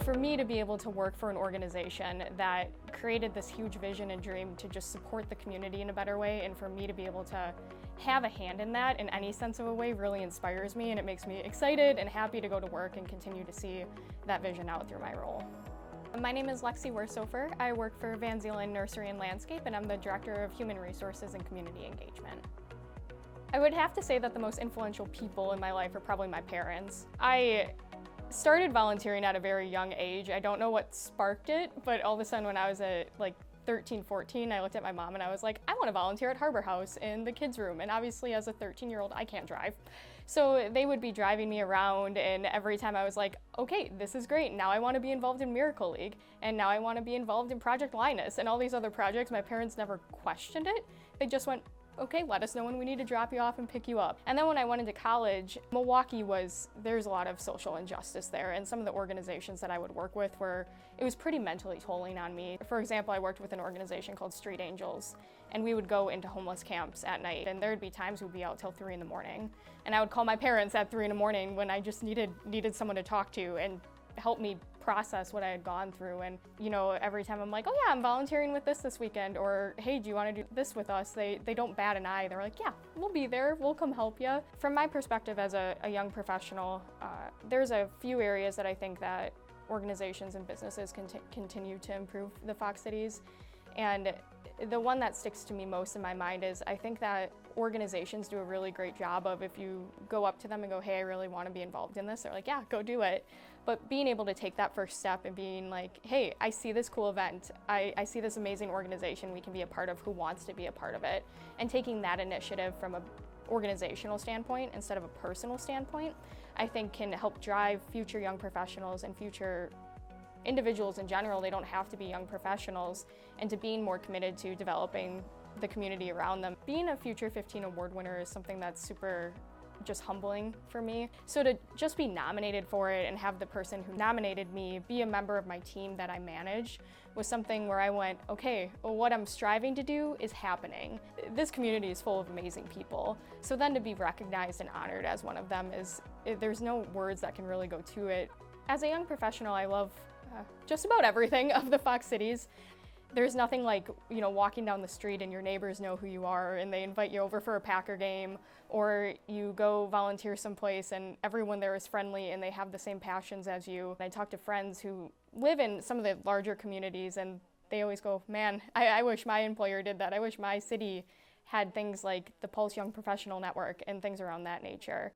For me to be able to work for an organization that created this huge vision and dream to just support the community in a better way, and for me to be able to have a hand in that in any sense of a way really inspires me, and it makes me excited and happy to go to work and continue to see that vision out through my role. My name is Lexi Woerishofer. I work for Van Zeeland Nursery and Landscape, and I'm the Director of Human Resources and Community Engagement. I would have to say that the most influential people in my life are probably my parents. I started volunteering at a very young age. I don't know what sparked it, but all of a sudden when I was at like 13, 14, I looked at my mom and I was like, I want to volunteer at Harbor House in the kids' room. And obviously as a 13-year-old, I can't drive. So they would be driving me around, and every time I was like, okay, this is great. Now I want to be involved in Miracle League, and now I want to be involved in Project Linus and all these other projects. My parents never questioned it. They just went, okay, let us know when we need to drop you off and pick you up. And then when I went into college, Milwaukee there's a lot of social injustice there, and some of the organizations that I would work with it was pretty mentally tolling on me. For example, I worked with an organization called Street Angels, and we would go into homeless camps at night, and there'd be times we'd be out till 3 in the morning. And I would call my parents at 3 in the morning when I just needed someone to talk to and help me process what I had gone through. And every time I'm like, oh yeah, I'm volunteering with this weekend, or hey, do you want to do this with us? They don't bat an eye. They're like, yeah, we'll be there, we'll come help you. From my perspective as a young professional, there's a few areas that I think that organizations and businesses can continue to improve the Fox Cities. And the one that sticks to me most in my mind is I think that organizations do a really great job of, if you go up to them and go, hey, I really want to be involved in this, they're like, yeah, go do it. But being able to take that first step and being like, hey, I see this cool event, I see this amazing organization we can be a part of, who wants to be a part of it, and taking that initiative from an organizational standpoint instead of a personal standpoint, I think can help drive future young professionals and future individuals in general. They don't have to be young professionals, and to being more committed to developing the community around them. Being a Future 15 award winner is something that's super just humbling for me. So to just be nominated for it and have the person who nominated me be a member of my team that I manage was something where I went, okay, well, what I'm striving to do is happening. This community is full of amazing people. So then to be recognized and honored as one of them there's no words that can really go to it. As a young professional, I love just about everything of the Fox Cities. There's nothing like, walking down the street and your neighbors know who you are and they invite you over for a Packer game, or you go volunteer someplace and everyone there is friendly and they have the same passions as you. I talk to friends who live in some of the larger communities and they always go, man, I wish my employer did that. I wish my city had things like the Pulse Young Professional Network and things around that nature.